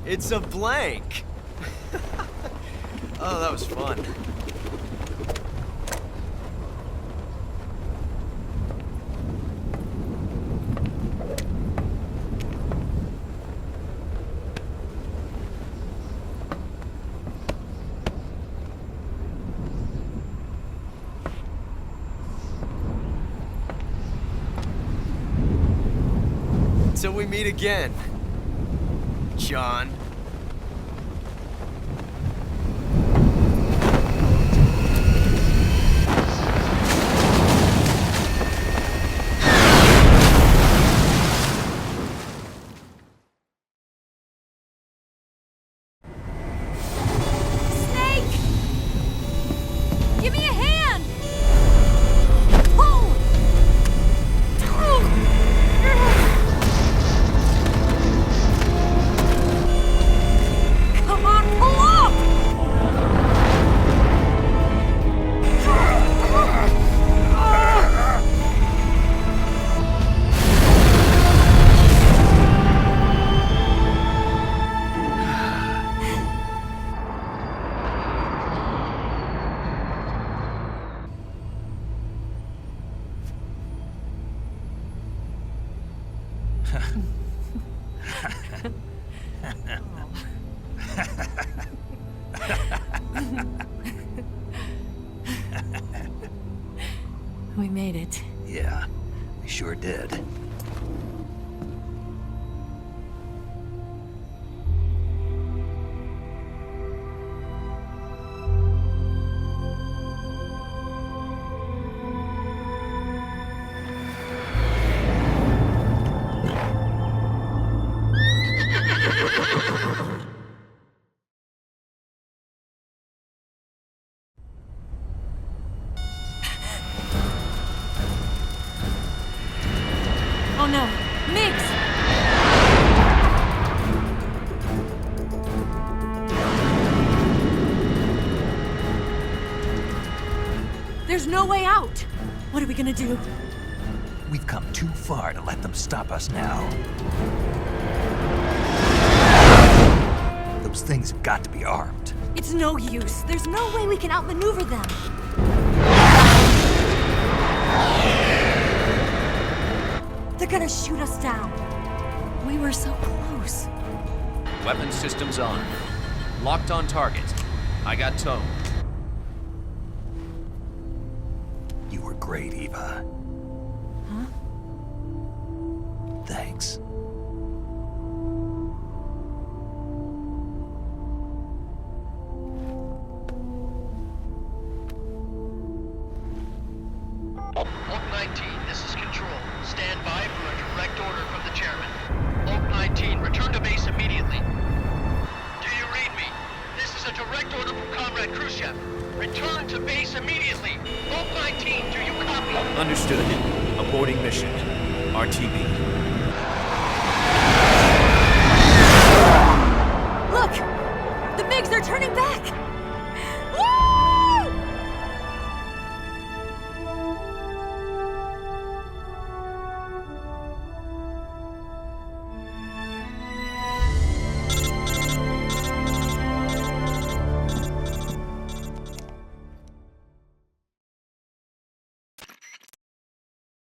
It's a blank. Oh, that was fun. Till we meet again, John. Snake! Give me a hand! Pull! Come on, pull up! We made it. Yeah, we sure did. Oh no, Migs! There's no way out! What are we gonna do? We've come too far to let them stop us now. Those things have got to be armed. It's no use. There's no way we can outmaneuver them. They're gonna shoot us down. We were so close. Weapon systems on. Locked on target. I got towed. You were great, Eva. Huh? Thanks. Oak 19, this is Control. Stand by for a direct order from the chairman. Oak 19, return to base immediately. Do you read me? This is a direct order from Comrade Khrushchev. Return to base immediately. Oak 19, do you copy? Understood. Aborting mission. RTB. Look! The MiGs are turning back! Woo!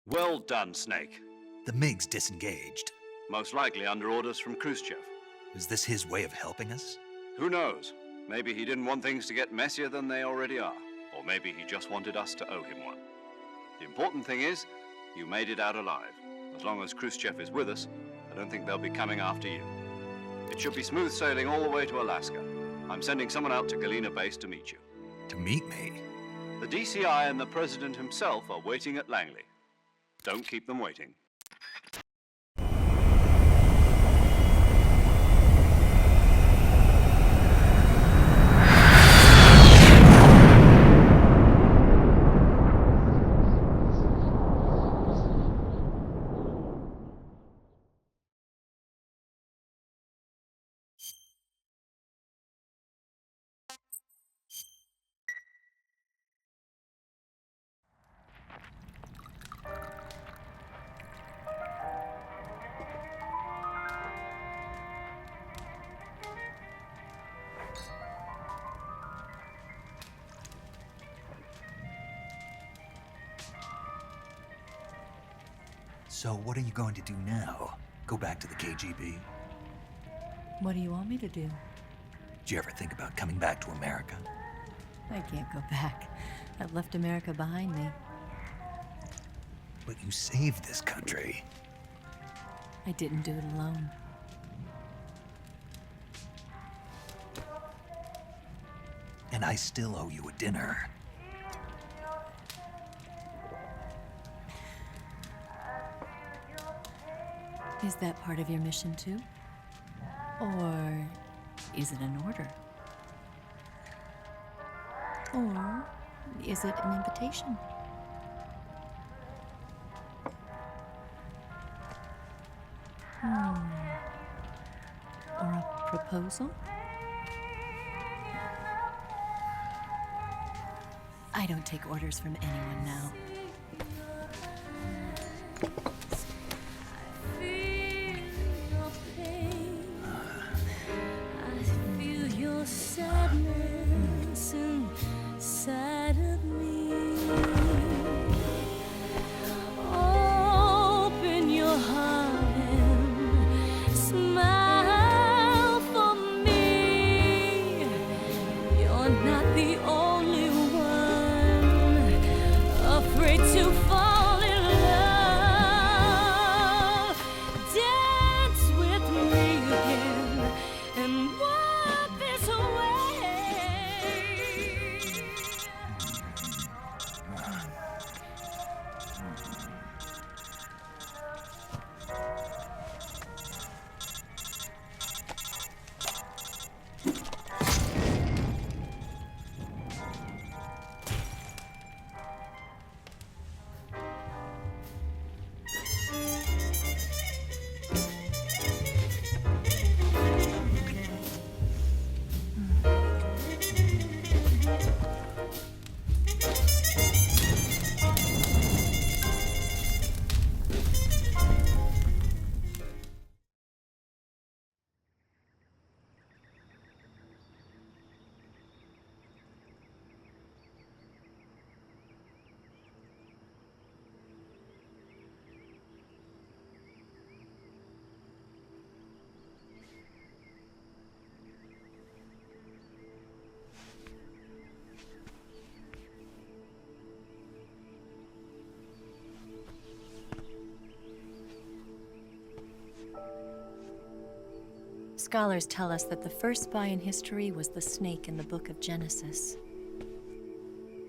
Well done, Snake. The MiGs disengaged. Most likely under orders from Khrushchev. Is this his way of helping us? Who knows? Maybe he didn't want things to get messier than they already are. Or maybe he just wanted us to owe him one. The important thing is, you made it out alive. As long as Khrushchev is with us, I don't think they'll be coming after you. It should be smooth sailing all the way to Alaska. I'm sending someone out to Galena Base to meet you. To meet me? The DCI and the President himself are waiting at Langley. Don't keep them waiting. So what are you going to do now? Go back to the KGB? What do you want me to do? Did you ever think about coming back to America? I can't go back. I've left America behind me. But you saved this country. I didn't do it alone. And I still owe you a dinner. Is that part of your mission too? Or is it an order? Or is it an invitation? Or a proposal? I don't take orders from anyone now. Scholars tell us that the first spy in history was the snake in the book of Genesis.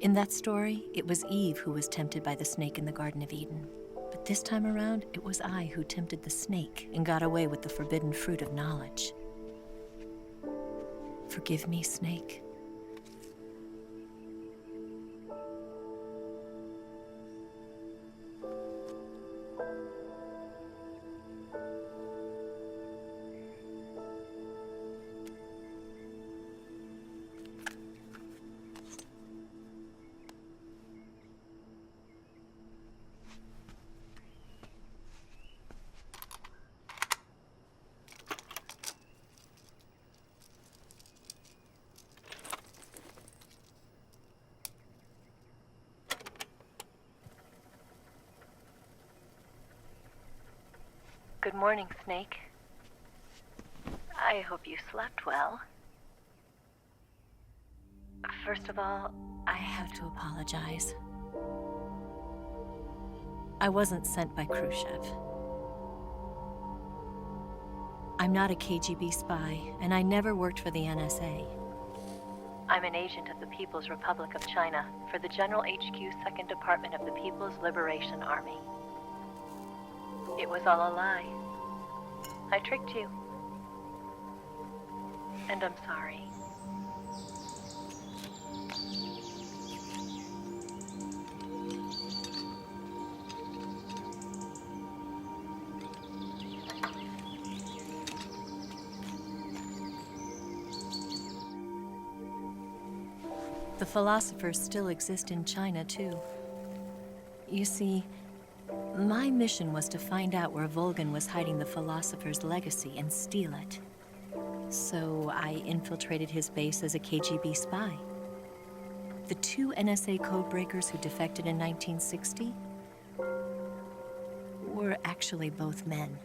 In that story, it was Eve who was tempted by the snake in the Garden of Eden. But this time around, it was I who tempted the snake and got away with the forbidden fruit of knowledge. Forgive me, snake. Good morning, Snake. I hope you slept well. First of all, I have to apologize. I wasn't sent by Khrushchev. I'm not a KGB spy, and I never worked for the NSA. I'm an agent of the People's Republic of China for the General HQ 2nd Department of the People's Liberation Army. It was all a lie. I tricked you. And I'm sorry. The philosophers still exist in China, too. You see, my mission was to find out where Volgin was hiding the philosopher's legacy and steal it. So I infiltrated his base as a KGB spy. The 2 NSA codebreakers who defected in 1960 were were actually both men.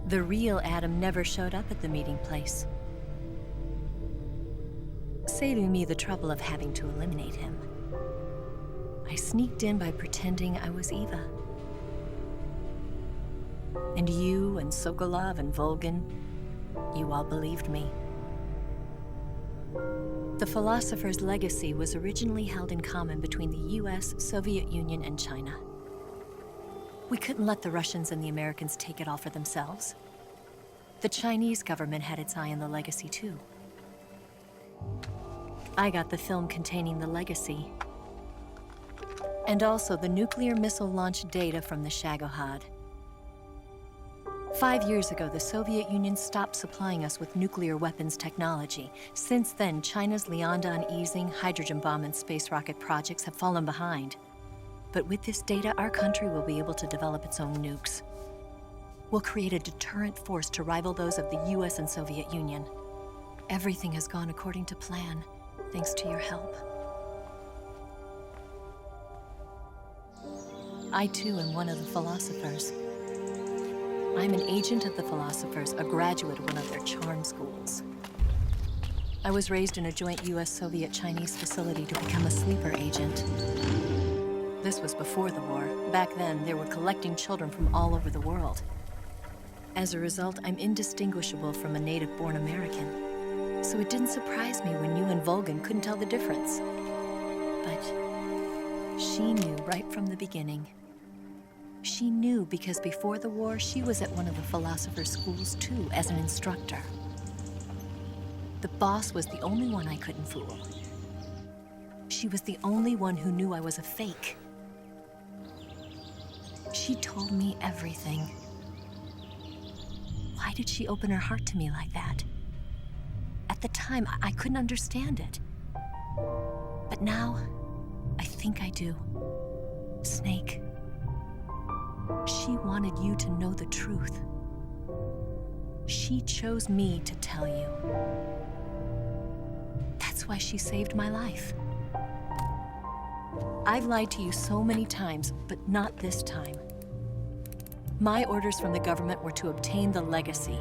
The real Adam never showed up at the meeting place, saving me the trouble of having to eliminate him. I sneaked in by pretending I was Eva. And you and Sokolov and Volgin, you all believed me. The Philosopher's legacy was originally held in common between the US, Soviet Union, and China. We couldn't let the Russians and the Americans take it all for themselves. The Chinese government had its eye on the legacy too. I got the film containing the legacy, and also the nuclear missile launch data from the Shagohod. 5 years ago, the Soviet Union stopped supplying us with nuclear weapons technology. Since then, China's Liaodong easing, hydrogen bomb, and space rocket projects have fallen behind. But with this data, our country will be able to develop its own nukes. We'll create a deterrent force to rival those of the US and Soviet Union. Everything has gone according to plan, thanks to your help. I too am one of the Philosophers. I'm an agent of the Philosophers, a graduate of one of their charm schools. I was raised in a joint US-Soviet-Chinese facility to become a sleeper agent. This was before the war. Back then, they were collecting children from all over the world. As a result, I'm indistinguishable from a native-born American. So it didn't surprise me when you and Volgin couldn't tell the difference. But she knew right from the beginning. She knew because before the war, she was at one of the Philosopher's schools too, as an instructor. The boss was the only one I couldn't fool. She was the only one who knew I was a fake. She told me everything. Why did she open her heart to me like that? At the time, I couldn't understand it. But now, I think I do. Snake. She wanted you to know the truth. She chose me to tell you. That's why she saved my life. I've lied to you so many times, but not this time. My orders from the government were to obtain the legacy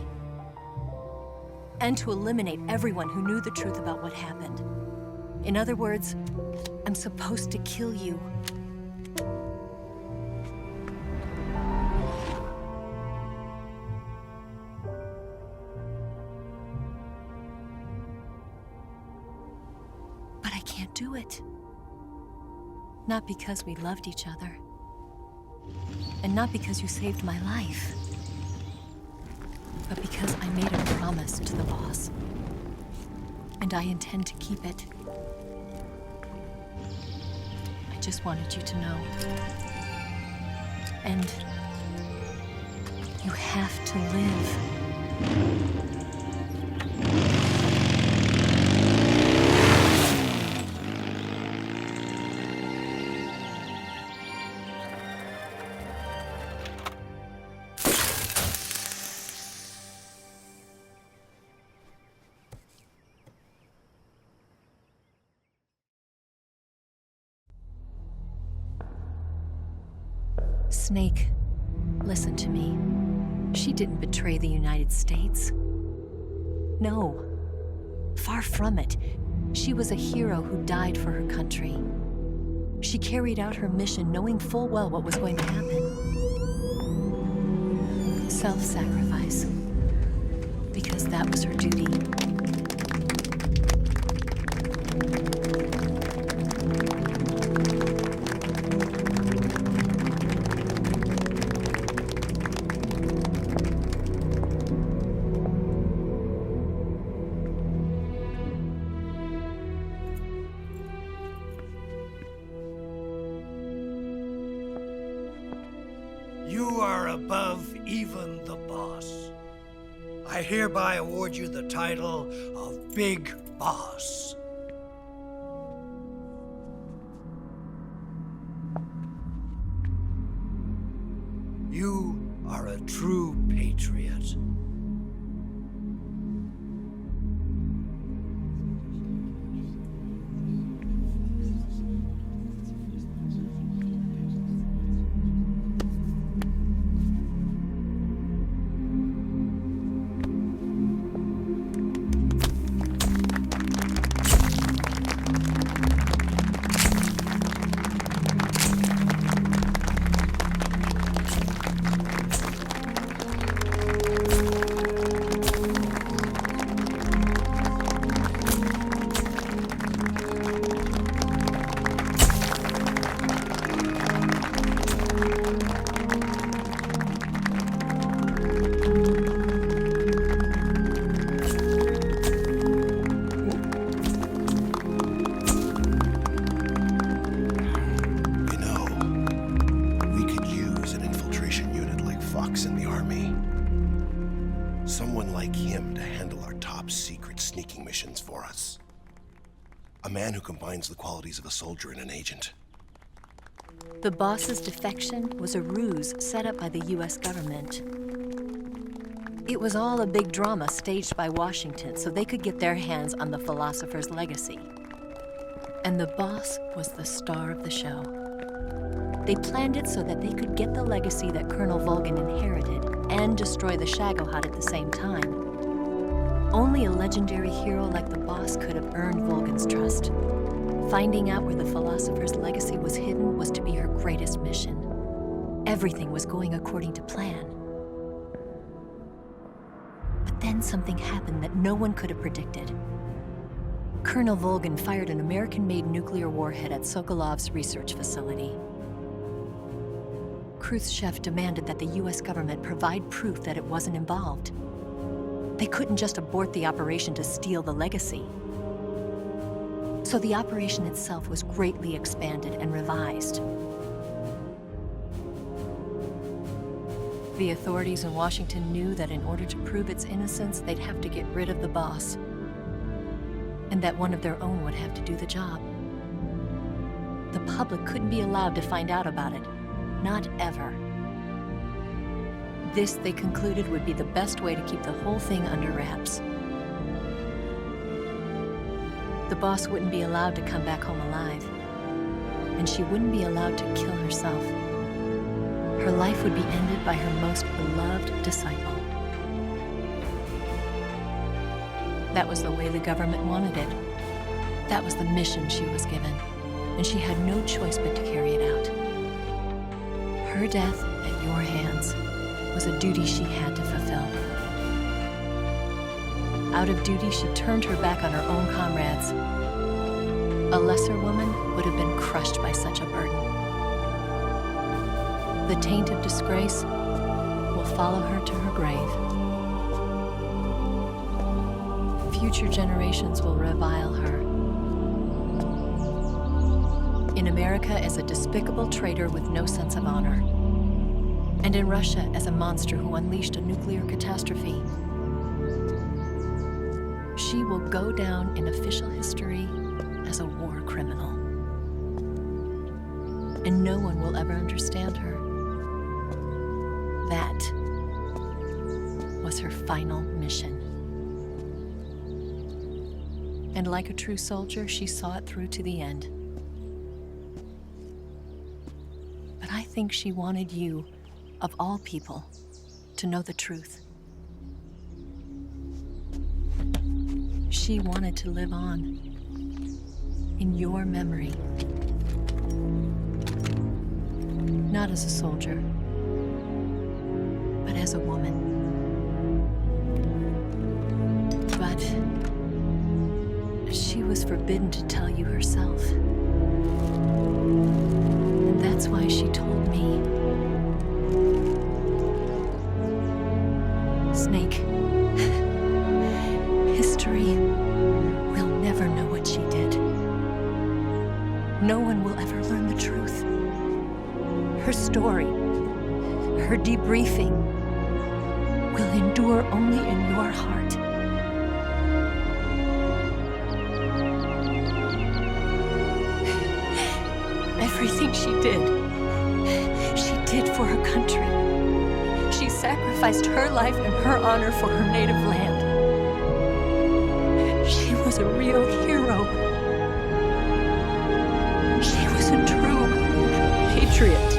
and to eliminate everyone who knew the truth about what happened. In other words, I'm supposed to kill you. But I can't do it. Not because we loved each other. And not because you saved my life. But because I made a promise to the boss. And I intend to keep it. I just wanted you to know. And you have to live. Snake, listen to me. She didn't betray the United States. No, far from it. She was a hero who died for her country. She carried out her mission knowing full well what was going to happen. Self-sacrifice. Because that was her duty. You are above even the boss. I hereby award you the title of Big Boss. You are a true patriot. Fox in the army. Someone like him to handle our top secret sneaking missions for us. A man who combines the qualities of a soldier and an agent. The boss's defection was a ruse set up by the US government. It was all a big drama staged by Washington so they could get their hands on the philosopher's legacy. And the boss was the star of the show. They planned it so that they could get the legacy that Colonel Volgin inherited and destroy the Shagohod at the same time. Only a legendary hero like the boss could have earned Volgin's trust. Finding out where the philosopher's legacy was hidden was to be her greatest mission. Everything was going according to plan. But then something happened that no one could have predicted. Colonel Volgin fired an American-made nuclear warhead at Sokolov's research facility. Khrushchev demanded that the US government provide proof that it wasn't involved. They couldn't just abort the operation to steal the legacy. So the operation itself was greatly expanded and revised. The authorities in Washington knew that in order to prove its innocence, they'd have to get rid of the boss, and that one of their own would have to do the job. The public couldn't be allowed to find out about it. Not ever. This, they concluded, would be the best way to keep the whole thing under wraps. The boss wouldn't be allowed to come back home alive, and she wouldn't be allowed to kill herself. Her life would be ended by her most beloved disciple. That was the way the government wanted it. That was the mission she was given, and she had no choice but to carry it out. Her death at your hands was a duty she had to fulfill. Out of duty, she turned her back on her own comrades. A lesser woman would have been crushed by such a burden. The taint of disgrace will follow her to her grave. Future generations will revile her. In America as a despicable traitor with no sense of honor. And in Russia as a monster who unleashed a nuclear catastrophe. She will go down in official history as a war criminal. And no one will ever understand her. That was her final mission. And like a true soldier, she saw it through to the end. But I think she wanted you, of all people, to know the truth. She wanted to live on in your memory. Not as a soldier, but as a woman. But she was forbidden to tell you herself. And that's why she told me. Snake, history will never know what she did. No one will ever learn the truth. Her story, her debriefing, will endure only in your heart. Everything she did for her country. She sacrificed her life and her honor for her native land. She was a real hero. She was a true patriot.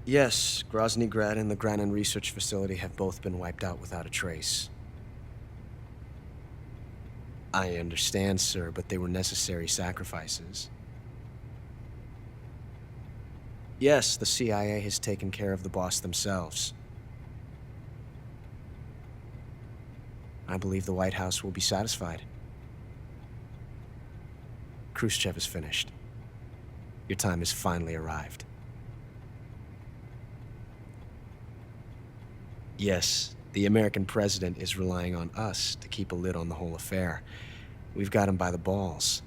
Yes, Grozny Grad and the Granin Research Facility have both been wiped out without a trace. I understand, sir, but they were necessary sacrifices. Yes, the CIA has taken care of the boss themselves. I believe the White House will be satisfied. Khrushchev is finished. Your time has finally arrived. Yes, the American president is relying on us to keep a lid on the whole affair. We've got him by the balls.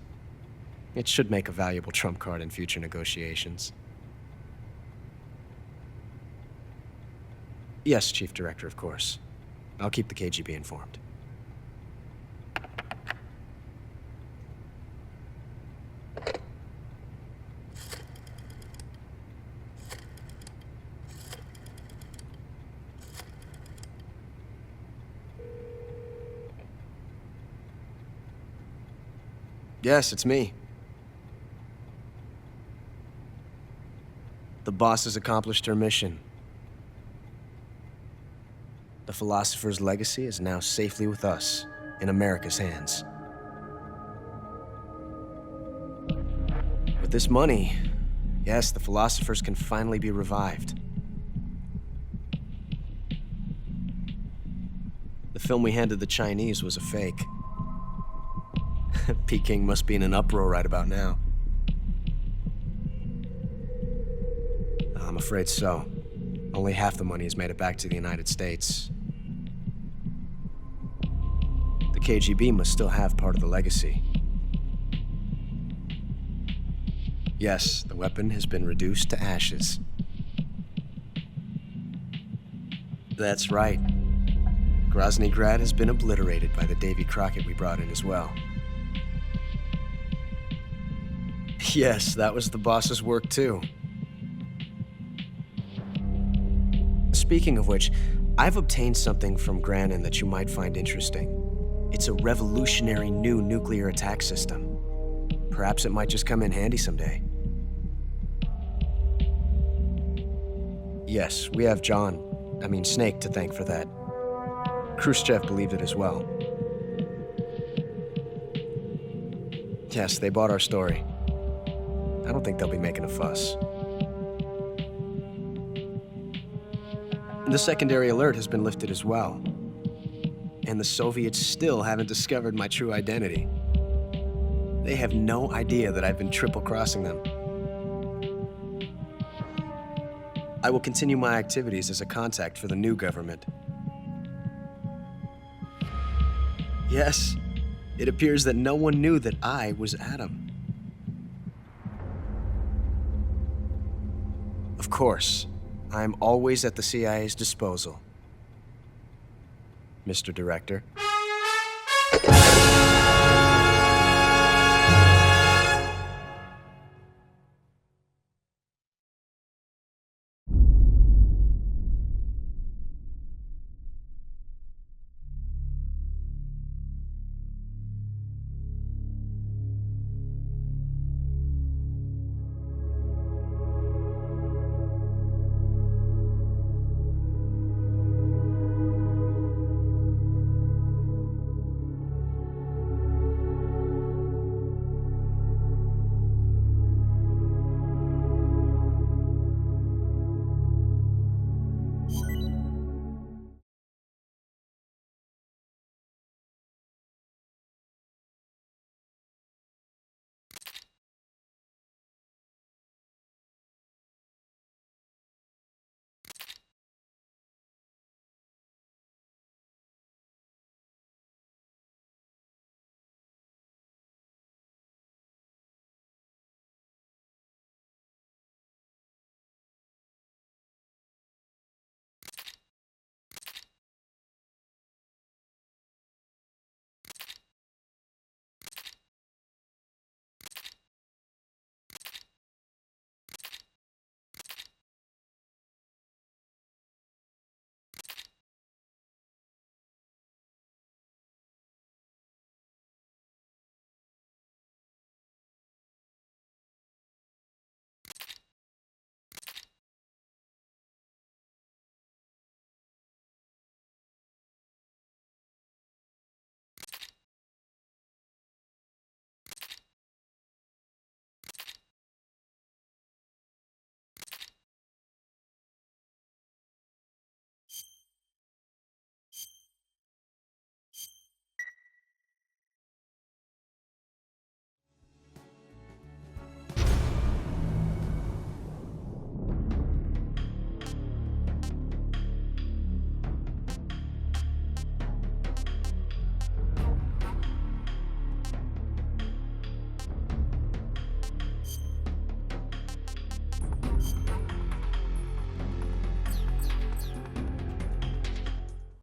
It should make a valuable trump card in future negotiations. Yes, Chief Director, of course. I'll keep the KGB informed. Yes, it's me. The boss has accomplished her mission. The philosopher's legacy is now safely with us, in America's hands. With this money, yes, the philosophers can finally be revived. The film we handed the Chinese was a fake. Peking must be in an uproar right about now. I'm afraid so. Only half the money has made it back to the United States. The KGB must still have part of the legacy. Yes, the weapon has been reduced to ashes. That's right. Grozny Grad has been obliterated by the Davy Crockett we brought in as well. Yes, that was the boss's work too. Speaking of which, I've obtained something from Granin that you might find interesting. It's a revolutionary new nuclear attack system. Perhaps it might just come in handy someday. Yes, we have Snake to thank for that. Khrushchev believed it as well. Yes, they bought our story. I don't think they'll be making a fuss. The secondary alert has been lifted as well. And the Soviets still haven't discovered my true identity. They have no idea that I've been triple-crossing them. I will continue my activities as a contact for the new government. Yes, it appears that no one knew that I was Adam. Of course, I'm always at the CIA's disposal, Mr. Director.